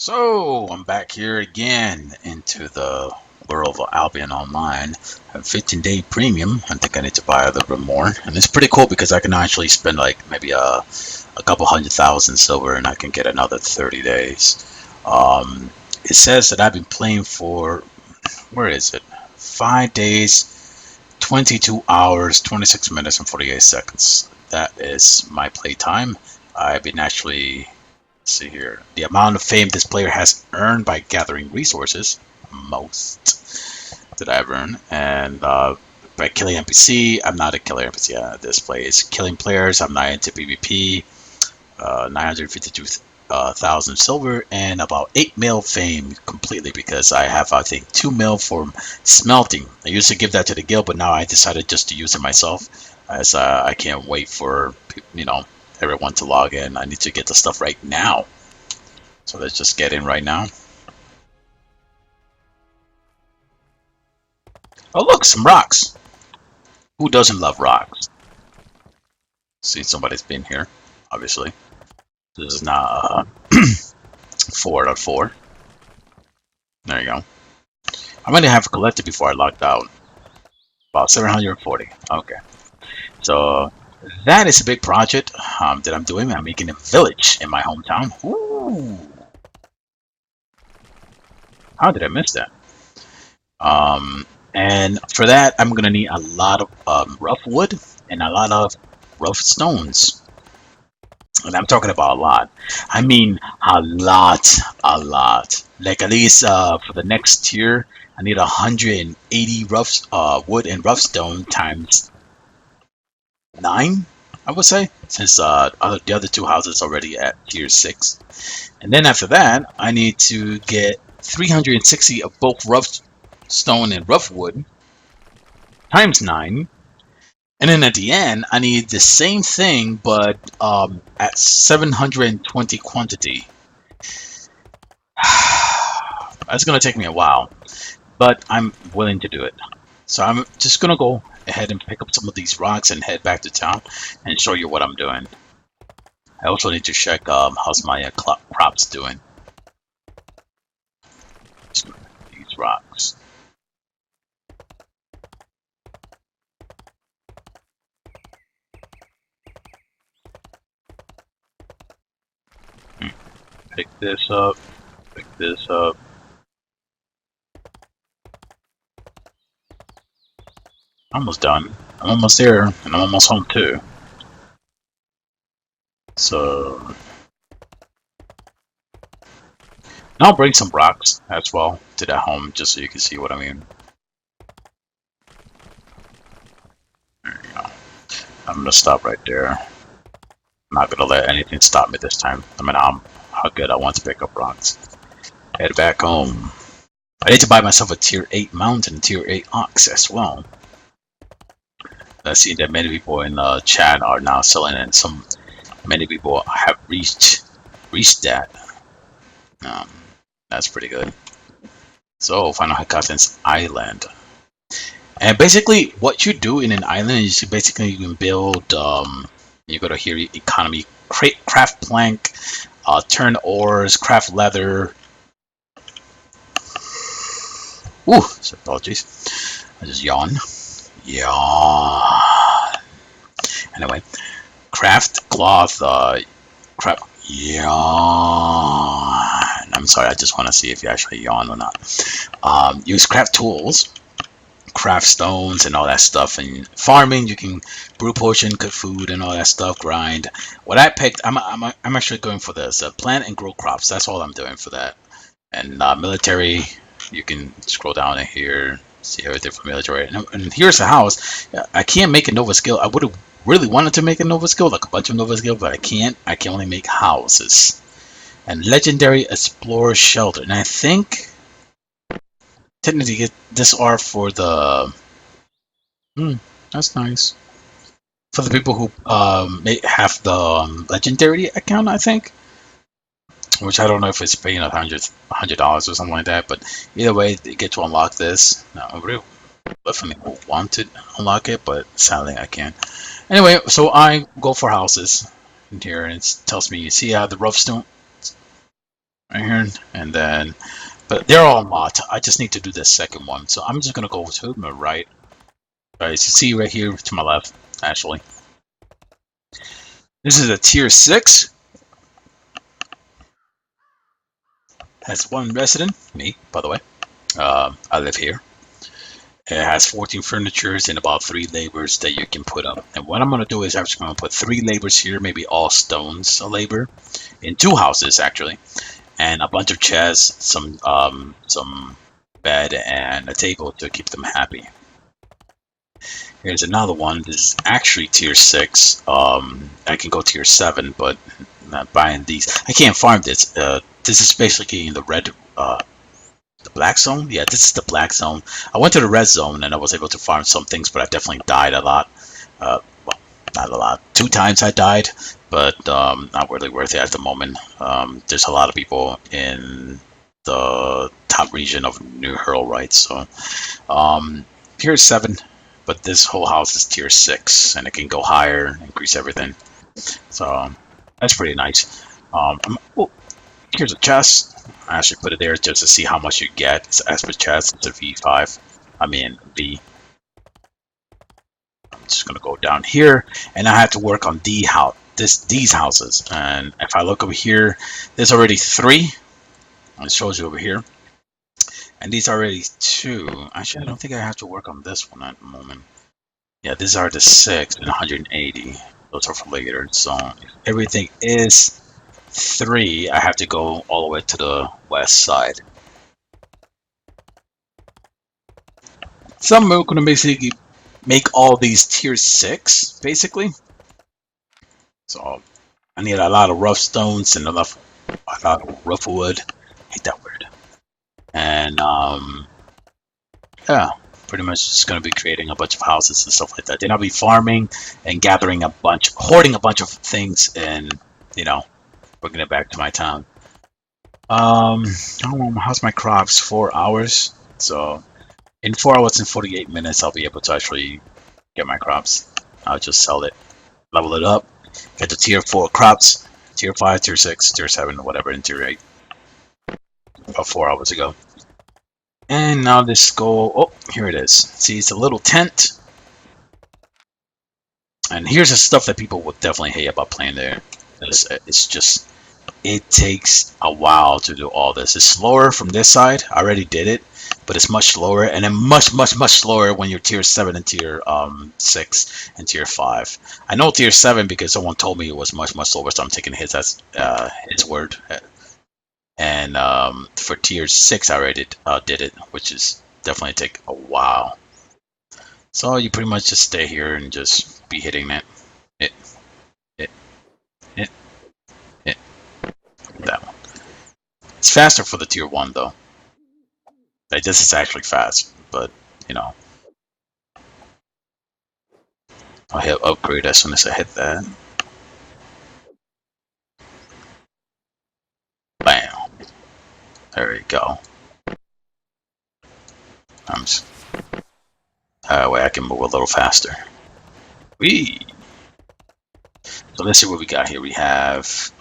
So I'm back here again into the world of Albion Online. I have 15-day premium. I think I need to buy a little bit more, and it's pretty cool because I can actually spend like maybe a couple 100,000 silver, and I can get another 30 days. It says that I've been playing for where is it? 5 days, 22 hours, 26 minutes, and 48 seconds. That is my play time. I've been actually see here. The amount of fame this player has earned by gathering resources, most that I've earned, and by killing NPC. I'm not a killer NPC. This play is killing players. I'm not into PvP. 952,000 silver and about 8 mil fame completely because I have I think 2 mil for smelting. I used to give that to the guild, but now I decided just to use it myself as I can't wait for everyone to log in. I need to get the stuff right now. So let's just get in right now. Oh look, some rocks. Who doesn't love rocks? See, somebody's been here, obviously. This is not 4 out of 4. There you go. I'm gonna have collected before I logged out. About 740. Okay. So that is a big project that I'm doing. I'm making a village in my hometown. Ooh. How did I miss that? And for that, I'm gonna need a lot of rough wood and a lot of rough stones. And I'm talking about a lot. I mean a lot, a lot. Like at least for the next tier, I need 180 rough wood and rough stone times 9, I would say, since the other two houses already at tier 6. And then after that, I need to get 360 of both rough stone and rough wood times 9. And then at the end, I need the same thing, but at 720 quantity. That's going to take me a while, but I'm willing to do it. So I'm just going to go ahead and pick up some of these rocks and head back to town and show you what I'm doing. I also need to check how's my crops doing. These rocks. Pick this up. Pick this up. Almost done. I'm almost there, and I'm almost home too. So I'll bring some rocks as well to that home, just so you can see what I mean. There you go. I'm gonna stop right there. I'm not gonna let anything stop me this time. I mean, how good I want to pick up rocks. Head back home. I need to buy myself a tier 8 mountain, tier 8 ox as well. I see that many people in chat are now selling, and many people have reached that. That's pretty good. So Final Hikaten's Island, and basically what you do in an island is you can build. You go to here, economy, craft plank, turn ores, craft leather. Ooh, apologies. I just yawn. Yawn. Anyway, craft cloth. Craft. Yawn. I'm sorry. I just want to see if you actually yawn or not. Use craft tools, craft stones, and all that stuff. And farming, you can brew potion, cook food, and all that stuff. Grind. What I picked, I'm actually going for this. Plant and grow crops. That's all I'm doing for that. And military, you can scroll down in here, see everything for military. And here's the house. I can't make a Nova skill. I would have really wanted to make a Nova skill, like a bunch of Nova skill, but I can't. I can only make houses. And legendary explorer shelter. And I think technically get this are for the. That's nice. For the people who may have the legendary account, I think. Which I don't know if it's paying $100 or something like that, but either way, they get to unlock this. Now, I really definitely want to unlock it, but sadly I can't. Anyway, so I go for houses in here, and it tells me, you see the rough stone, right here, and then, but they're all mocked. I just need to do the second one, so I'm just gonna go to my right. As you see right here to my left, actually. This is a tier 6. Has one resident, me, by the way. I live here. It has 14 furnitures and about 3 labors that you can put up. And what I'm going to do is I'm just going to put 3 labors here, maybe all stones a labor, in 2 houses actually, and a bunch of chests, some bed, and a table to keep them happy. Here's another one. This is actually tier 6. I can go tier 7, but I'm not buying these. I can't farm this. This is basically in the red, the black zone. Yeah, this is the black zone. I went to the red zone and I was able to farm some things, but I definitely died a lot. Well, not a lot. 2 times I died, but not really worth it at the moment. There's a lot of people in the top region of New Hurl, right? So, tier 7. But this whole house is tier 6, and it can go higher, increase everything. So that's pretty nice. Oh, here's a chest. I actually put it there just to see how much you get. It's an Esper chest. It's a V5. I mean V. I'm just gonna go down here, and I have to work on these houses. And if I look over here, there's already 3. It shows you over here, and these are already 2. Actually, I don't think I have to work on this one at the moment. Yeah, these are the 6 and 180. Those are for later. So if everything is 3, I have to go all the way to the west side. So I'm going to basically make all these tier 6, basically. So I need a lot of rough stones and a lot of rough wood. I hate that word. And yeah, pretty much just going to be creating a bunch of houses and stuff like that. Then I'll be farming and gathering hoarding a bunch of things, and you know, bringing it back to my town. How's my crops? 4 hours. So in 4 hours and 48 minutes, I'll be able to actually get my crops. I'll just sell it, level it up, get the tier 4 crops, tier 5, tier 6, tier 7, whatever, in tier 8. About 4 hours ago. And now this go. Oh, here it is. See, it's a little tent. And here's the stuff that people would definitely hate about playing there. It's just, it takes a while to do all this. It's slower from this side. I already did it, but it's much slower, and then much slower when you're tier 7 and tier 6 and tier 5. I know tier 7 because someone told me it was much slower, so I'm taking his as his word. And for tier 6, I already did it, which is definitely take a while. So you pretty much just stay here and just be hitting it, it, it, it, it. That one. It's faster for the tier 1 though. Like, this is actually fast, but you know, I'll hit upgrade as soon as I hit that. Bam. There we go. That way I can move a little faster. Whee! So let's see what we got here. We have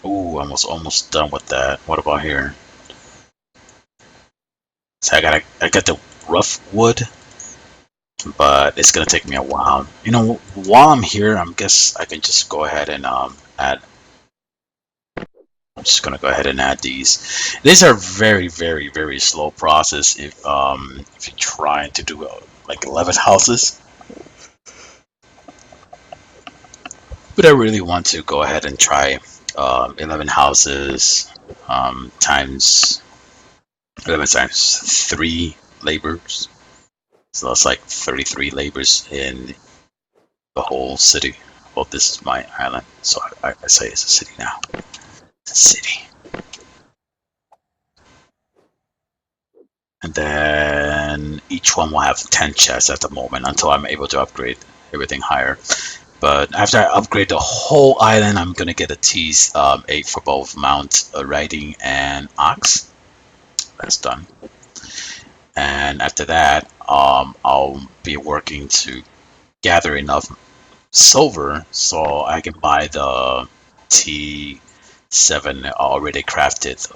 ooh, almost done with that. What about here? So I got the rough wood, but it's gonna take me a while. You know, while I'm here, I guess I can just go ahead and add. I'm just gonna go ahead and add these. These are very slow process if you're trying to do like 11 houses. But I really want to go ahead and try 11 houses times 11 times 3 labors. So that's like 33 labors in the whole city. Well, this is my island, so I say it's a city now. It's a city. And then each one will have 10 chests at the moment until I'm able to upgrade everything higher. But after I upgrade the whole island, I'm gonna get a T8 for both mount, riding, and ox. That's done. And after that, I'll be working to gather enough silver so I can buy the T 7 already crafted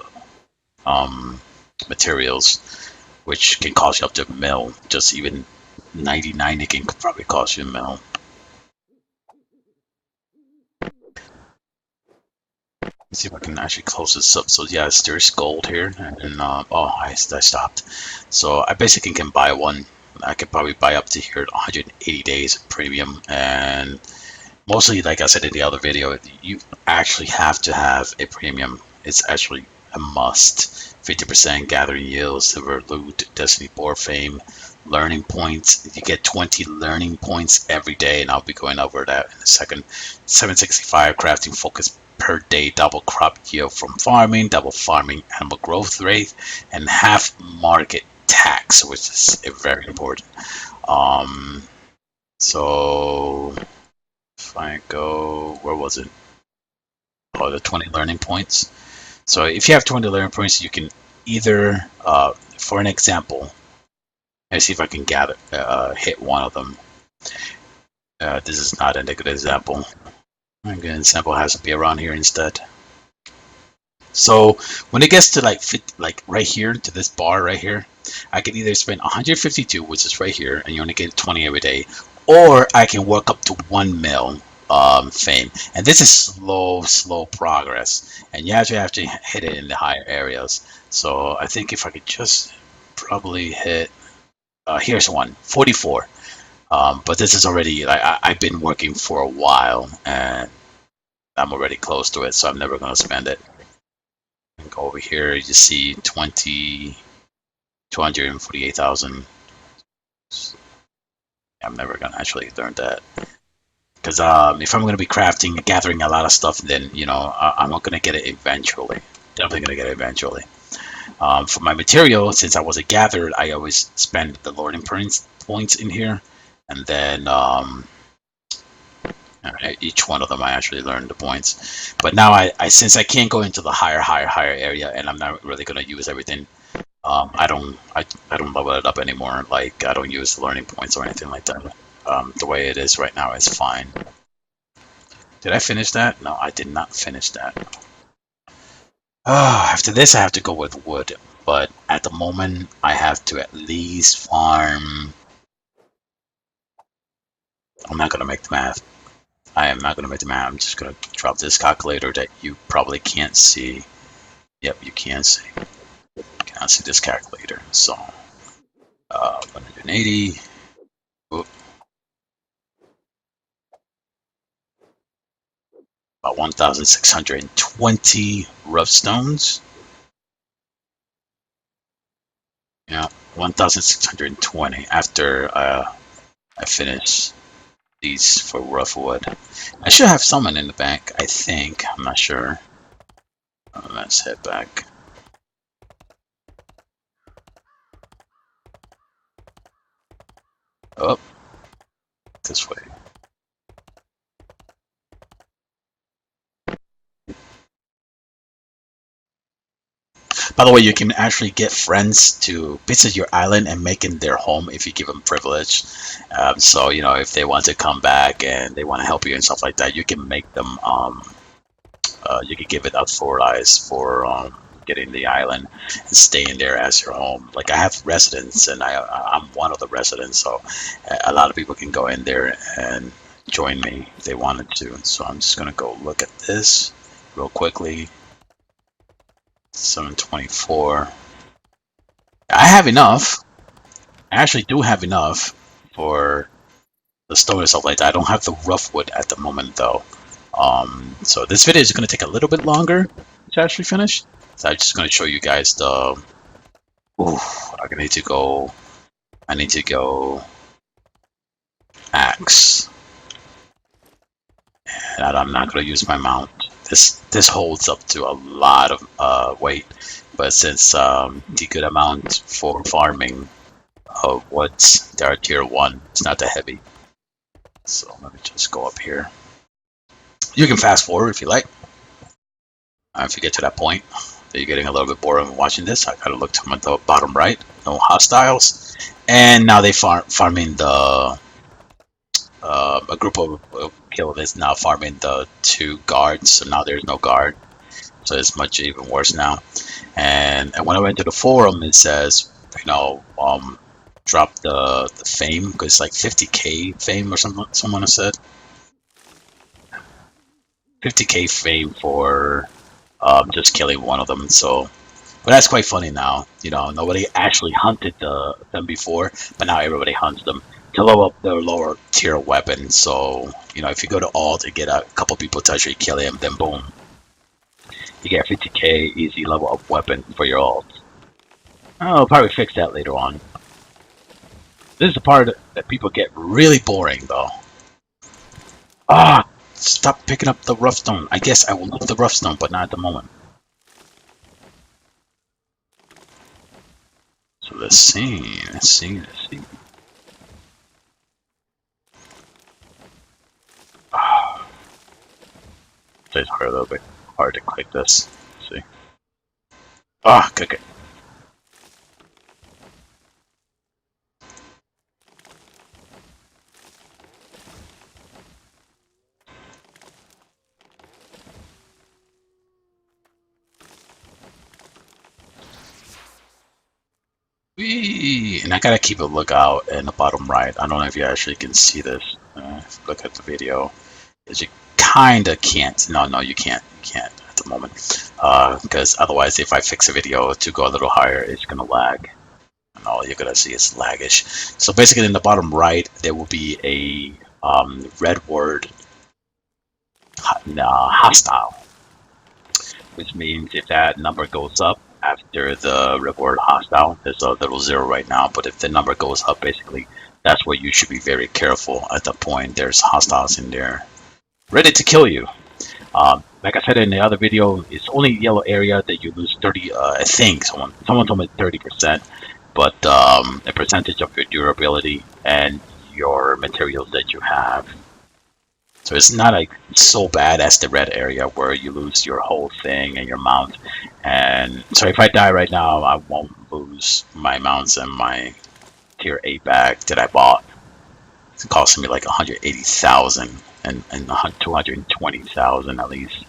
um, materials, which can cost you up to a mil. Just even 99, it can probably cost you a mil. Let's see if I can actually close this up. So yes, there's gold here, and oh, I stopped. So I basically can buy one. I could probably buy up to here at 180 days premium, and mostly, like I said in the other video, you actually have to have a premium. It's actually a must. 50% gathering yields, silver loot, destiny board fame, learning points. You get 20 learning points every day, and I'll be going over that in a second. 765 crafting focus per day, double crop yield from farming, double farming animal growth rate, and half market tax, which is very important. Um, so if I go, where was it? Oh, the 20 learning points. So if you have 20 learning points, you can either, for an example, let's see if I can gather, hit one of them. This is not a good example. A good example has to be around here instead. So when it gets to like right here to this bar right here, I can either spend 152, which is right here, and you only get 20 every day, or I can work up to 1 mil fame. And this is slow progress, and you actually have to hit it in the higher areas. So I think if I could just probably hit, here's one, 44. But this is already like I've been working for a while, and I'm already close to it, so I'm never gonna spend it. Go over here, you see 248,000. I'm never gonna actually learn that because if I'm gonna be crafting, gathering a lot of stuff, then I'm not gonna get it eventually. Definitely gonna get it eventually. For my material, since I was a gatherer, I always spend the learning points in here, and then each one of them I actually learned the points. But now since I can't go into the higher area, and I'm not really gonna use everything. I don't level it up anymore. Like I don't use the learning points or anything like that. The way it is right now is fine. Did I finish that? No, I did not finish that. After this, I have to go with wood. But at the moment, I have to at least farm. I'm not gonna make the math. I am not gonna make the math. I'm just gonna drop this calculator that you probably can't see. Yep, you can see. You cannot see this calculator. So 180. Oop, about 1,620 rough stones. Yeah, 1,620 after I finish these for rough wood. I should have someone in the bank, I think. I'm not sure. Let's head back. Oh, this way. By the way, you can actually get friends to visit your island and make it their home if you give them privilege. So, if they want to come back and they want to help you and stuff like that, you can make them, you can give it authorize for getting the island and staying there as your home. Like I have residents, and I'm one of the residents, so a lot of people can go in there and join me if they wanted to. So I'm just gonna go look at this real quickly. 724. I have enough. I actually do have enough for the stone and stuff like that. I don't have the rough wood at the moment though. So this video is going to take a little bit longer to actually finish. So I'm just going to show you guys the. Ooh, I need to go. I need to go. Axe, and I'm not going to use my mount. This holds up to a lot of weight, but since the good amount for farming of what's there tier 1, it's not that heavy. So let me just go up here. You can fast forward if you like. If you get to that point that you're getting a little bit bored of watching this, I gotta look to the bottom right. No hostiles, and now they farming the a group of kill is now farming the 2 guards. So now there's no guard. so it's much even worse now. And when I went to the forum, it says, drop the fame because it's like 50K fame or something. Someone has said 50K fame for just killing one of them. So, but that's quite funny now. Nobody actually hunted them before, but now everybody hunts them to level up their lower tier weapon. So, if you go to alt and get a couple people to actually kill him, then boom, you get 50K easy level up weapon for your alt. I'll probably fix that later on. This is the part that people get really boring, though. Ah, stop picking up the rough stone. I guess I will look the rough stone, but not at the moment. So let's see. Ah, it's hard a little bit hard to click this. Let's see. Ah, okay. Whee! And I gotta keep a lookout in the bottom right. I don't know if you actually can see this. Look at the video. Is you kinda can't. No, you can't. You can't at the moment. Because otherwise, if I fix a video to go a little higher, it's gonna lag. And all you're gonna see is laggish. So basically, in the bottom right, there will be a red word, hostile, which means if that number goes up after the red word hostile, there's a little zero right now, but if the number goes up, basically, that's where you should be very careful. At that point, there's hostiles in there ready to kill you. Like I said in the other video, it's only yellow area that you lose 30. I think someone told me 30%, but a percentage of your durability and your materials that you have. So it's not like so bad as the red area where you lose your whole thing and your mount. And so if I die right now, I won't lose my mounts and my tier 8 bag that I bought. It's costing me like 180,000 and 220,000 at least.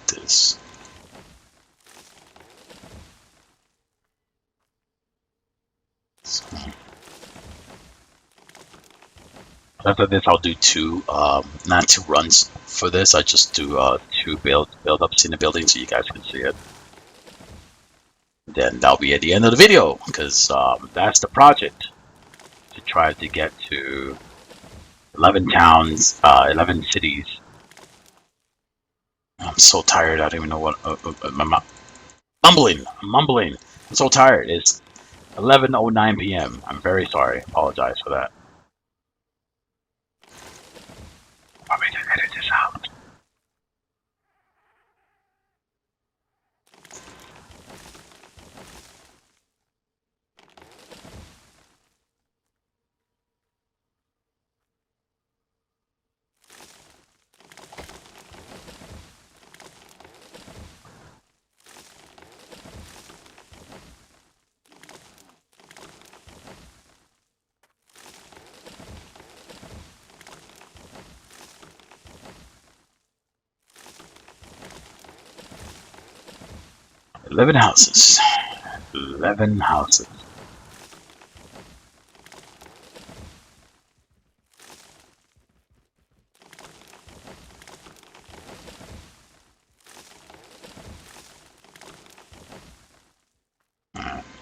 This. So, after this, I'll do not two runs for this. I just do two build ups in the building so you guys can see it. Then that'll be at the end of the video because that's the project to try to get to 11 towns, 11 cities. I'm so tired. I don't even know what. I'm mumbling. I'm so tired. It's 11:09 p.m. I'm very sorry. Apologize for that. Want me to edit this out? Eleven houses. 11 houses.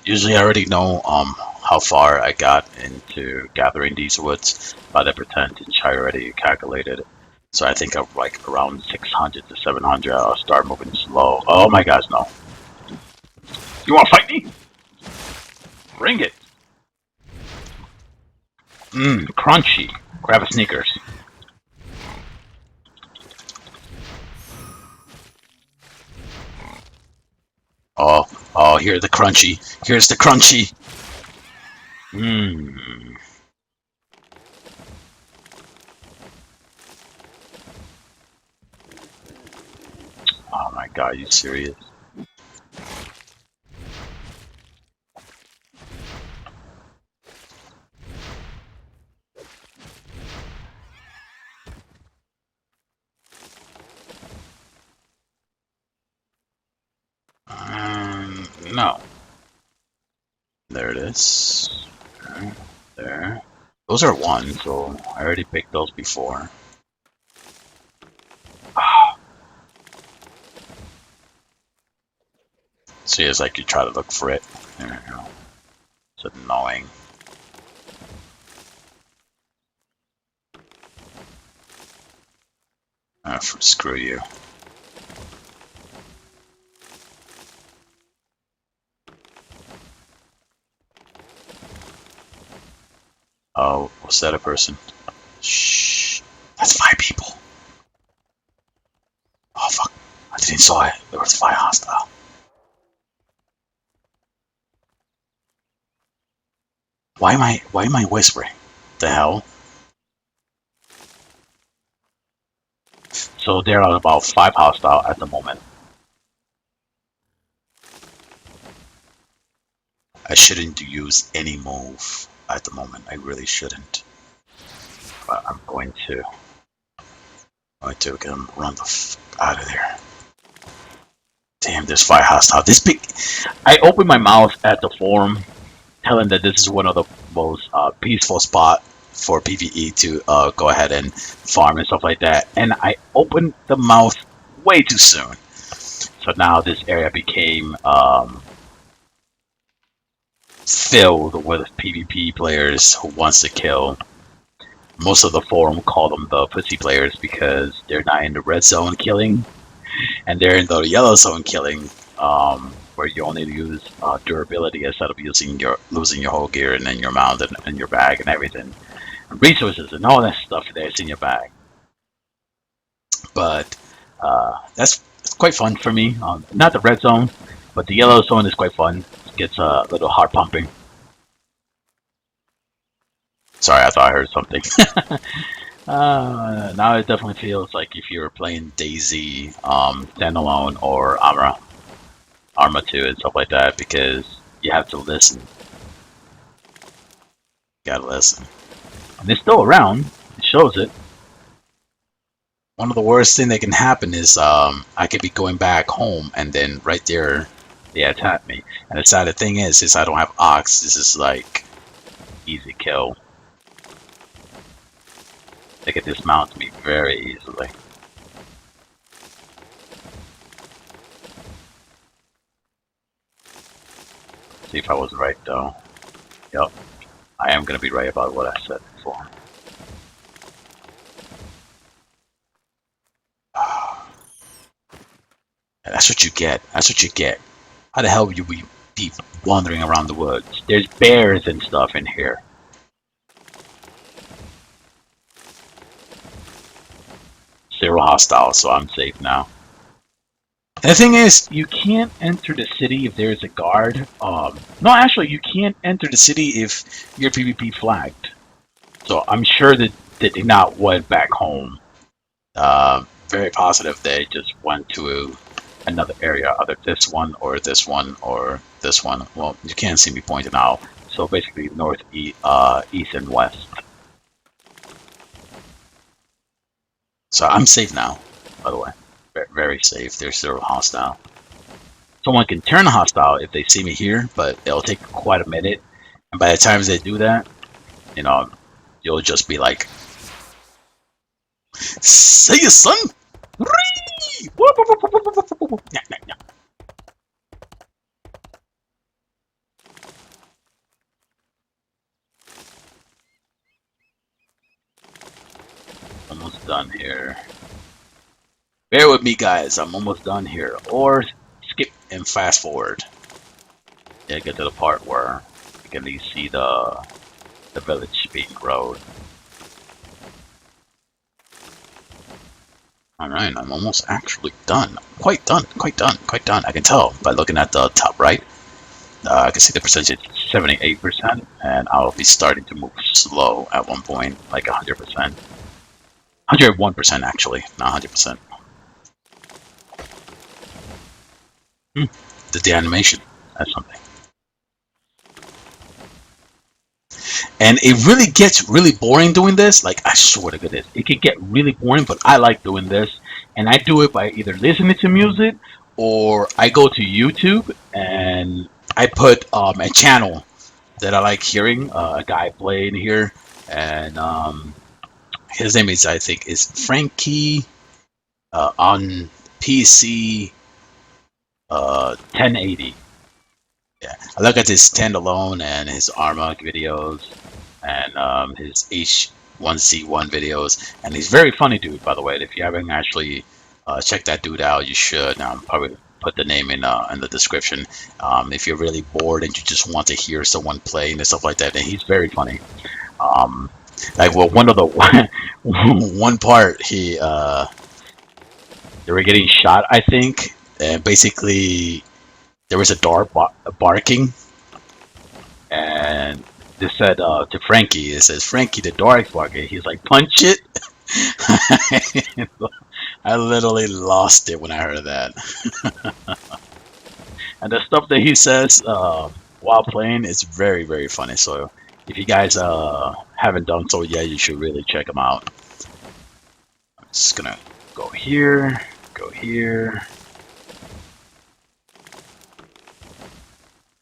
Usually I already know how far I got into gathering these woods by the percentage I already calculated. So I think I'm like around 600 to 700. I'll start moving slow. Oh my gosh, no. You want to fight me? Bring it. Crunchy. Grab a Snickers. Oh, here's the crunchy. Here's the crunchy. Mmm. Oh my god, you serious? No. There it is. There. There. Those are ones, so I already picked those before. See, it's like you try to look for it. There you go. It's annoying. Screw you. Oh, was that a person? Shh. That's 5 people. Oh fuck. I didn't saw it. There was 5 hostile. Why am I whispering? The hell? So there are about 5 hostile at the moment. I shouldn't use any move at the moment. I really shouldn't. But I'm going to. Get him run the f out of there. Damn, there's 5 hostile. This big. I opened my mouth at the forum, telling that this is one of the most peaceful spot for PvE to go ahead and farm and stuff like that. And I opened the mouth way too soon. So now this area became filled with PvP players who wants to kill. Most of the forum call them the pussy players because they're not in the red zone killing, and they're in the yellow zone killing, where you only use durability instead of losing your whole gear and then your mount and your bag and everything, and resources and all that stuff that's in your bag. But that's quite fun for me. Not the red zone, but the yellow zone is quite fun. It gets a little heart pumping. Sorry, I thought I heard something. Now it definitely feels like if you're playing DayZ, standalone, or Arma 2 and stuff like that, because you have to listen. You gotta listen. And it's still around. It shows it. One of the worst thing that can happen is I could be going back home and then right there they attack me. And the sad thing is, since I don't have Ox, this is like easy kill. They can dismount me very easily. See if I was right though. Yep, I am gonna be right about what I said before. That's what you get. That's what you get. How the hell would you be wandering around the woods? There's bears and stuff in here. Zero hostiles, so I'm safe now. And the thing is, you can't enter the city if there's a guard. No, actually, you can't enter the city if you're PvP flagged. So I'm sure that they did not went back home. Very positive they just went to another area, either this one or this one or this one. Well, you can't see me pointing out. So basically, north, east, and west. So I'm safe now, by the way. Very safe. There's zero hostile. Someone can turn hostile if they see me here, but it'll take quite a minute. And by the time they do that, you know, you'll just be like, "See you, son!" Almost done here. Bear with me, guys. I'm almost done here. Or skip and fast forward. Yeah, get to the part where you can at least see the village being grown. Alright, I'm almost actually done. Quite done. I can tell by looking at the top right. I can see the percentage 78%, and I'll be starting to move slow at one point, like 100%. 101% actually, not 100%. Did the animation. That's something. And it really gets really boring doing this. Like, I swear to goodness, it can get really boring, but I like doing this. And I do it by either listening to music or I go to YouTube and I put a channel that I like hearing, a guy playing here, and his name is, I think, is Frankie, on PC, 1080. Yeah, I look at his standalone and his Arma videos and his H1C1 videos, and he's very funny dude, by the way. If you haven't actually checked that dude out, you should. I'll probably put the name in the description. If you're really bored and you just want to hear someone playing and stuff like that, and he's very funny. Um, like, well, one of the one part they were getting shot, I think, and basically there was a dog barking, and they said to Frankie, it says, Frankie, the dog's barking. He's like, punch it. I literally lost it when I heard that. And the stuff that he says while playing is very, very funny. So if you guys haven't done so yet, you should really check him out. I'm just gonna go here, go here.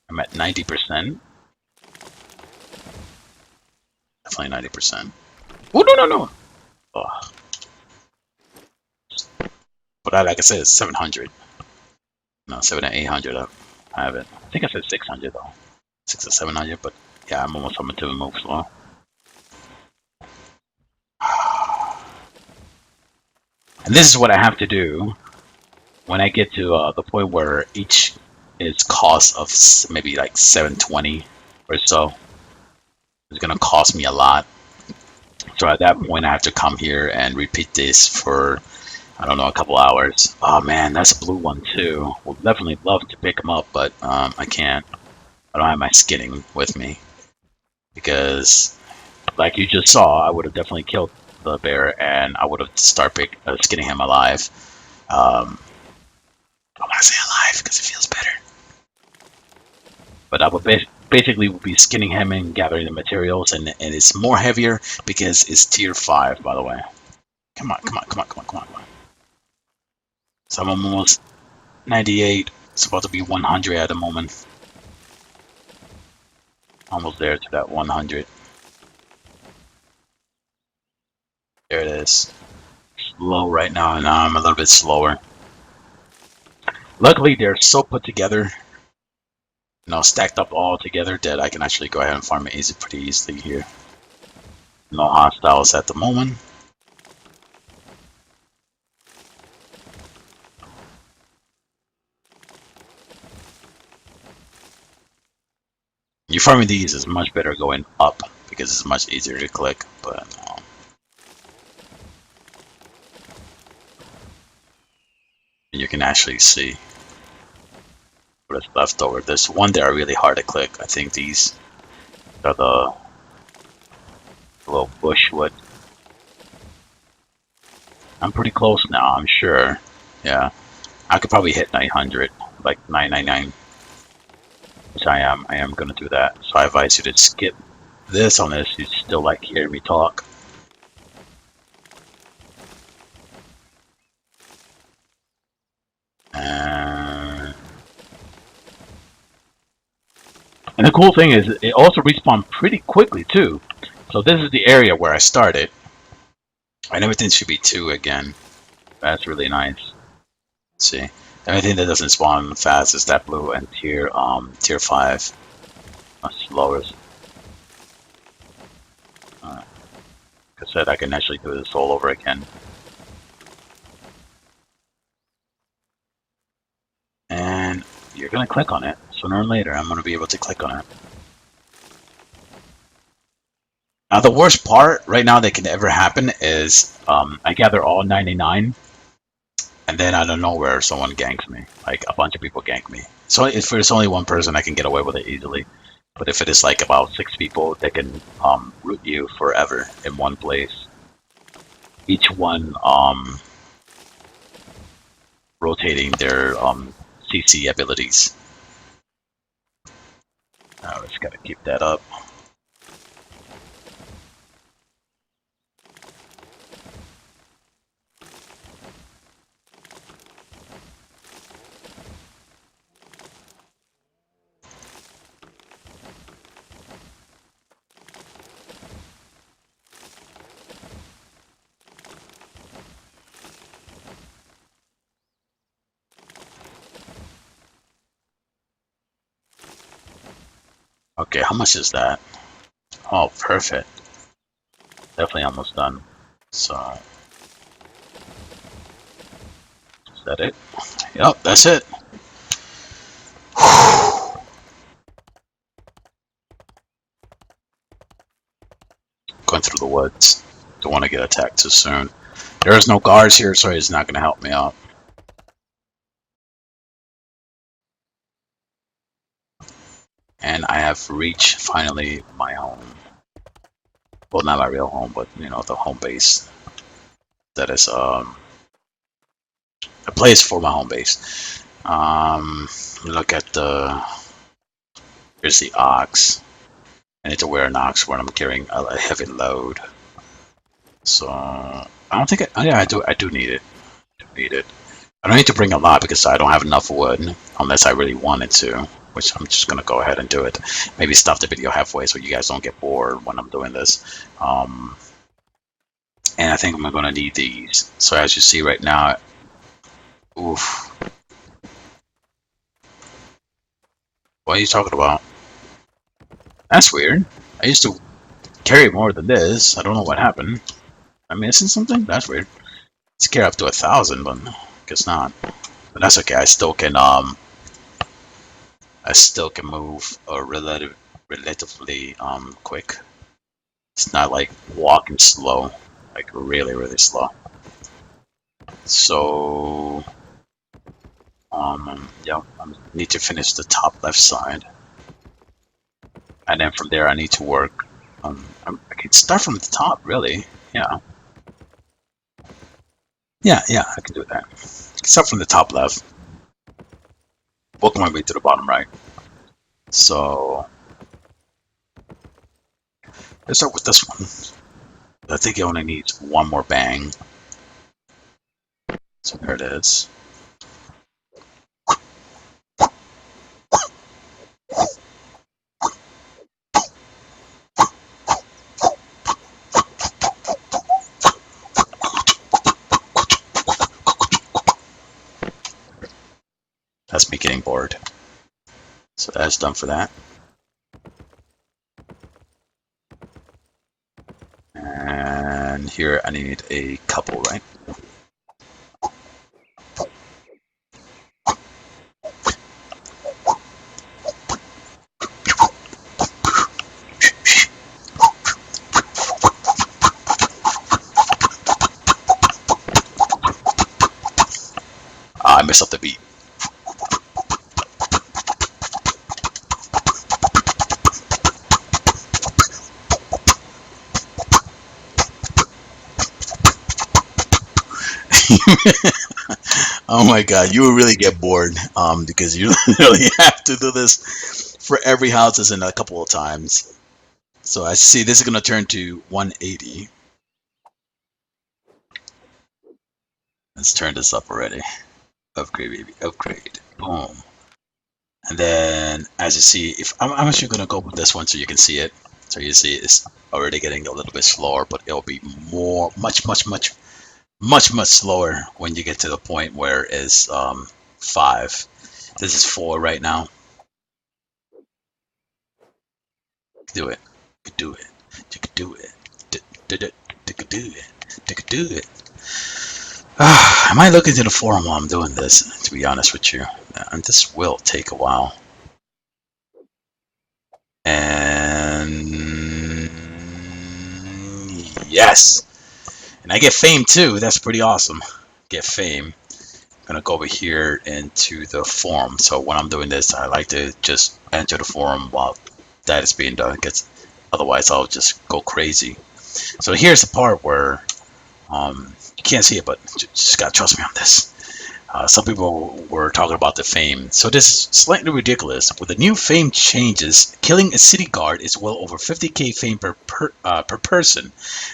I'm at 90%. Definitely 90%. Oh, no, no, no. Oh. But like I said, it's 700. No, 7 and 800. I have it. I think I said 600 though. 6 or 700, but yeah, I'm almost coming to the move slow. And this is what I have to do when I get to the point where each is cost of maybe like 720 or so. It's gonna cost me a lot. So at that point, I have to come here and repeat this for, I don't know, a couple hours. Oh man, that's a blue one too. Would definitely love to pick them up, but I can't. I don't have my skinning with me because, like you just saw, I would have definitely killed the bear and I would have started skinning him alive. I want to say alive because it feels better. But I would basically be skinning him and gathering the materials, and it's more heavier because it's tier 5, by the way. Come on, come on, come on, come on, come on, come on. So I'm almost 98. It's about to be 100 at the moment. Almost there to that 100. There it is. Slow right now, and now I'm a little bit slower. Luckily, they're so put together, stacked up all together that I can actually go ahead and farm it pretty easily here. No hostiles at the moment. You farming these is much better going up because it's much easier to click, but you can actually see what is left over. There's one that are really hard to click. I think these are the little bushwood. I'm pretty close now, I'm sure. Yeah, I could probably hit 900, like 999, which I am. I am gonna do that. So I advise you to skip this unless you still like hearing me talk. And the cool thing is, it also respawned pretty quickly too. So this is the area where I started, and everything should be 2 again. That's really nice. Let's see, everything that doesn't spawn fast is that blue, and tier 5, much slower. Like I said, I can actually do this all over again. And you're gonna click on it sooner or later. I'm gonna be able to click on it. Now the worst part right now that can ever happen is I gather all 99, and then out of nowhere someone ganks me. Like a bunch of people gank me. So if there's only one person, I can get away with it easily. But if it is like about 6 people, they can root you forever in one place. Each one rotating their CC abilities. Now I just gotta keep that up. Okay, how much is that? Oh, perfect. Definitely almost done. So, is that it? Yep, that's it. Going through the woods. Don't want to get attacked too soon. There is no guards here, so he's not going to help me out. And I have reached finally my home. Well, not my real home, but you know, the home base. That is a place for my home base. Look at the. Here's the ox. I need to wear an ox when I'm carrying a heavy load. So I don't think. Oh, yeah, I do. I do need it. I do need it. I don't need to bring a lot because I don't have enough wood unless I really wanted to, which I'm just gonna go ahead and do it. Maybe stop the video halfway so you guys don't get bored when I'm doing this. And I think I'm gonna need these. So as you see right now, oof. What are you talking about? That's weird. I used to carry more than this. I don't know what happened. I'm missing something? That's weird. It's carry up to 1,000, but guess not. But that's okay. I still can move relatively quick. It's not like walking slow, like really really slow. So yeah, I need to finish the top left side, and then from there I need to work. I can start from the top, really. Yeah, yeah, I can do that. I can start from the top left, work my way to the bottom right. So let's start with this one. I think it only needs one more bang. So there it is. That's me getting bored. So that's done for that. And here I need a couple, right? I messed up the beat. Oh my god, you will really get bored because you literally have to do this for every house in a couple of times. So I see this is going to turn to 180. Let's turn this up already. Upgrade, baby, upgrade. Boom. And then, as you see, if I'm actually going to go with this one so you can see it. So you see it's already getting a little bit slower, but it'll be more, much slower when you get to the point where it's 5. This is 4 right now. Do it. You can do it. You can do it. You can do it. You can do it. I might look into the forum while I'm doing this, to be honest with you. And this will take a while. And yes. And I get fame too. That's pretty awesome. Get fame. I'm gonna go over here into the forum. So when I'm doing this, I like to just enter the forum while that is being done, because otherwise I'll just go crazy. So here's the part where you can't see it, but just gotta trust me on this. Some people were talking about the fame. So this is slightly ridiculous. With the new fame changes, killing a city guard is well over 50k fame per person.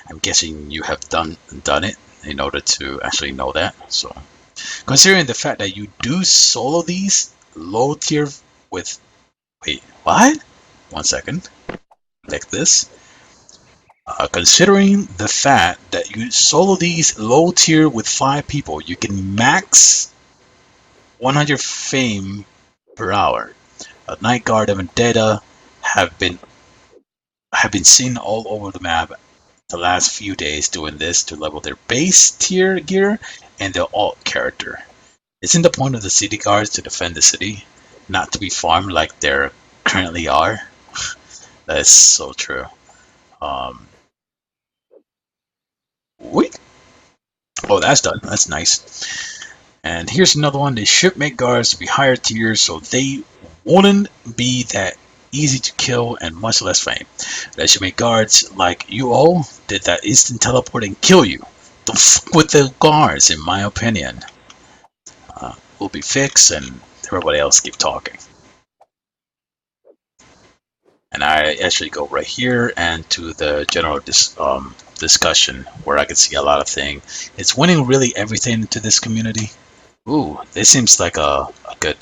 I'm guessing you have done it in order to actually know that. So considering the fact that you do solo these low tier with, wait, what? 1 second. Like this. Considering the fact that you solo these low tier with 5 people, you can max 100 fame per hour. A Night Guard of Vendetta have been seen all over the map the last few days doing this to level their base tier gear and their alt character. Isn't the point of the city guards to defend the city, not to be farmed like they currently are? That is so true. Um, wait. Oh, that's done. That's nice. And here's another one. They should make guards to be higher tiers so they wouldn't be that easy to kill and much less fame. They should make guards like you all did that instant teleport and kill you. Don't fuck with the guards, in my opinion. Will be fixed and everybody else keep talking. And I actually go right here and to the general discussion where I can see a lot of things. It's winning really everything to this community. Ooh, this seems like a good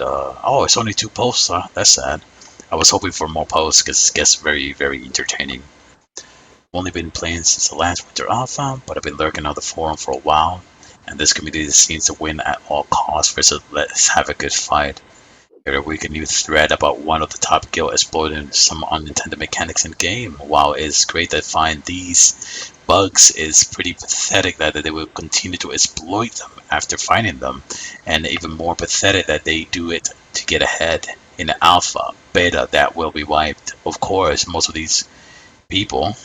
oh, it's only 2 posts, huh? That's sad. I was hoping for more posts because it gets very entertaining. I've only been playing since the last Winter Alpha, but I've been lurking on the forum for a while, and this community seems to win at all costs versus let's have a good fight. Every week a new thread about one of the top guild exploiting some unintended mechanics in game. While it's great to find these bugs, it's pretty pathetic that they will continue to exploit them after finding them, and even more pathetic that they do it to get ahead. In the alpha, beta, that will be wiped. Of course, most of these people,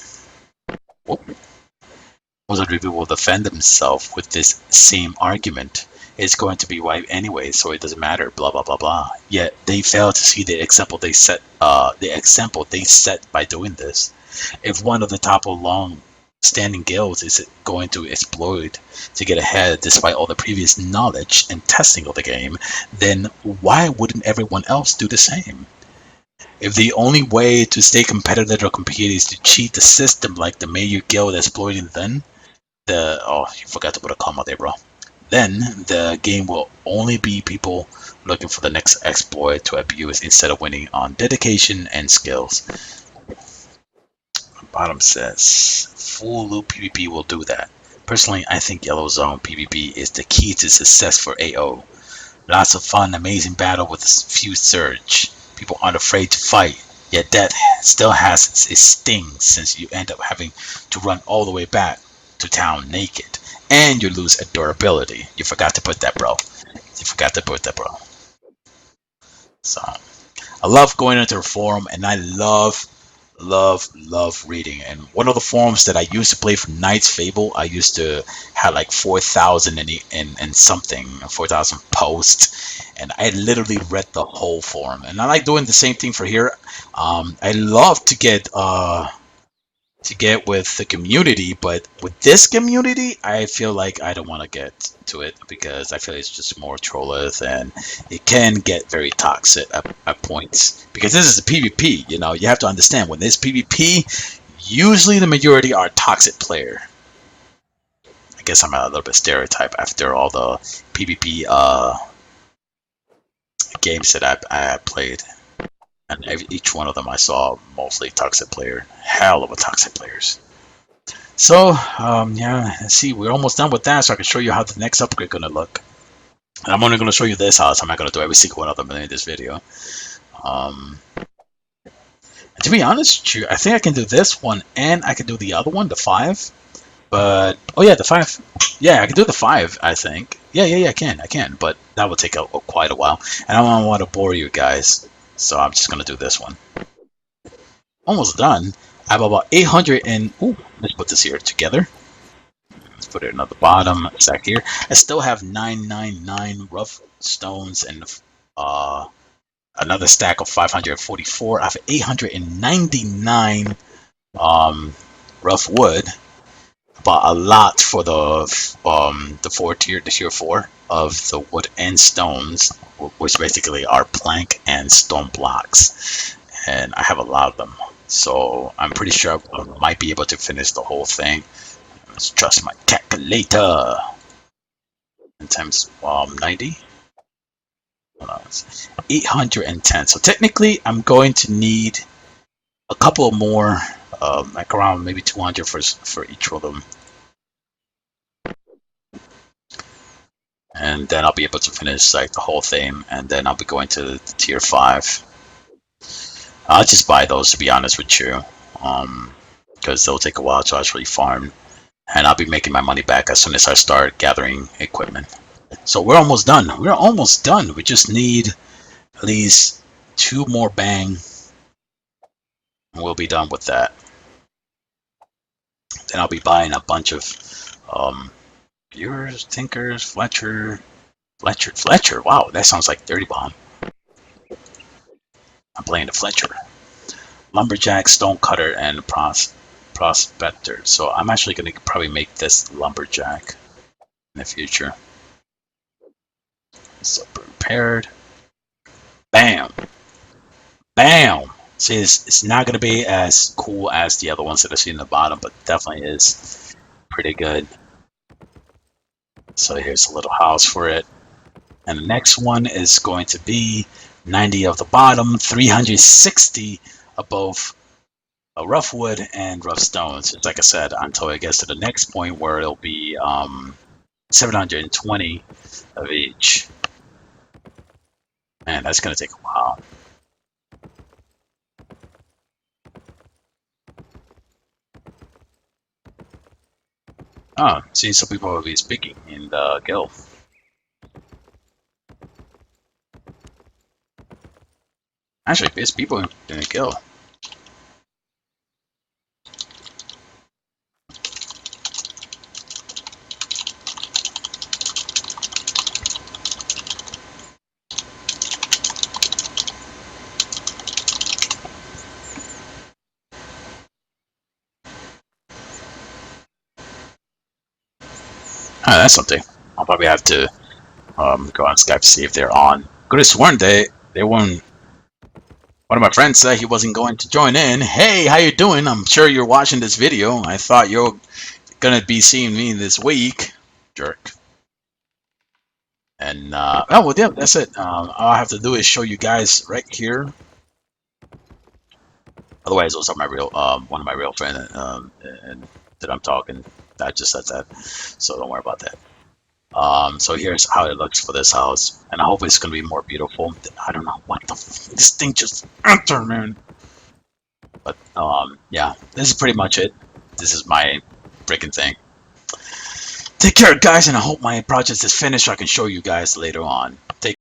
most of the people will defend themselves with this same argument. It's going to be wiped anyway, so it doesn't matter. Blah blah blah blah. Yet they fail to see the example they set. The example they set by doing this. If one of the top of long-standing guilds is going to exploit to get ahead, despite all the previous knowledge and testing of the game, then why wouldn't everyone else do the same? If the only way to stay competitive or compete is to cheat the system like the major guild exploiting, then oh, you forgot to put a comma there, bro. Then the game will only be people looking for the next exploit to abuse instead of winning on dedication and skills. Bottom says full loop PvP will do that. Personally, I think Yellow Zone PvP is the key to success for AO. Lots of fun, amazing battle with a few surge. People aren't afraid to fight, yet death still has its sting since you end up having to run all the way back to town naked. And you lose a durability. You forgot to put that, bro. You forgot to put that, bro. So, I love going into the forum, and I love reading. And one of the forums that I used to play for Knight's Fable, I used to have like 4,000 and something, 4,000 posts, and I literally read the whole forum. And I like doing the same thing for here. I love to get with the community, but with this community, I feel like I don't want to get to it because I feel it's just more trollers and it can get very toxic at points. Because this is a PvP, you know, you have to understand when there's PvP, usually the majority are toxic player. I guess I'm a little bit stereotype after all the PvP games that I played. And each one of them I saw mostly toxic player. Hell of a toxic players. So, yeah, let's see, we're almost done with that, so I can show you how the next upgrade gonna look. And I'm only gonna show you this house. I'm not gonna do every single one of them in this video. To be honest with you, I think I can do this one, and I can do the other one, the 5. But, oh yeah, the 5. Yeah, I can do the 5, I think. Yeah, I can. But that will take quite a while. And I don't want to bore you guys, so I'm just gonna do this one. Almost done. I have about 800 and... Ooh, let's put this here together. Let's put it at the bottom stack here. I still have 999 rough stones and another stack of 544. I have 899 rough wood. But a lot for the 4 tier, the tier 4 of the wood and stones, which basically are plank and stone blocks, and I have a lot of them. So I'm pretty sure I might be able to finish the whole thing. Let's trust my calculator. In times 90. 810. So technically, I'm going to need a couple more, like around maybe 200 for each of them. and then I'll be able to finish like the whole thing, and then I'll be going to the tier 5. I'll just buy those, to be honest with you, because they'll take a while to actually farm, and I'll be making my money back as soon as I start gathering equipment. So we're almost done. We're almost done. We just need at least 2 more bang, and we'll be done with that. Then I'll be buying a bunch of viewers, Tinkers, Fletcher. Wow, that sounds like Dirty Bomb. I'm playing the Fletcher. Lumberjack, Stonecutter, and Prospector. So I'm actually going to probably make this Lumberjack in the future. So prepared. Bam. Bam. See, it's not going to be as cool as the other ones that I see in the bottom, but definitely is pretty good. So here's a little house for it. And the next one is going to be 90 of the bottom, 360 above rough wood and rough stones. It's like I said, until it gets to the next point where it'll be 720 of each. Man, that's going to take a while. Oh, see, some people will be speaking in the guild. Actually, there's people in the guild. Oh, that's something. I'll probably have to go on Skype to see if they're on. Could have sworn they weren't. One of my friends said he wasn't going to join in. Hey, how you doing? I'm sure you're watching this video. I thought you're gonna be seeing me this week, jerk. And oh well, yeah, that's it. All I have to do is show you guys right here. Otherwise, those are my real one of my real friends and that I'm talking. I just said that, so don't worry about that. So here's how it looks for this house, and I hope it's gonna be more beautiful. I don't know what the this thing just entered, man. But yeah, this is pretty much it. This is my freaking thing. Take care, guys, and I hope my project is finished so I can show you guys later on. Take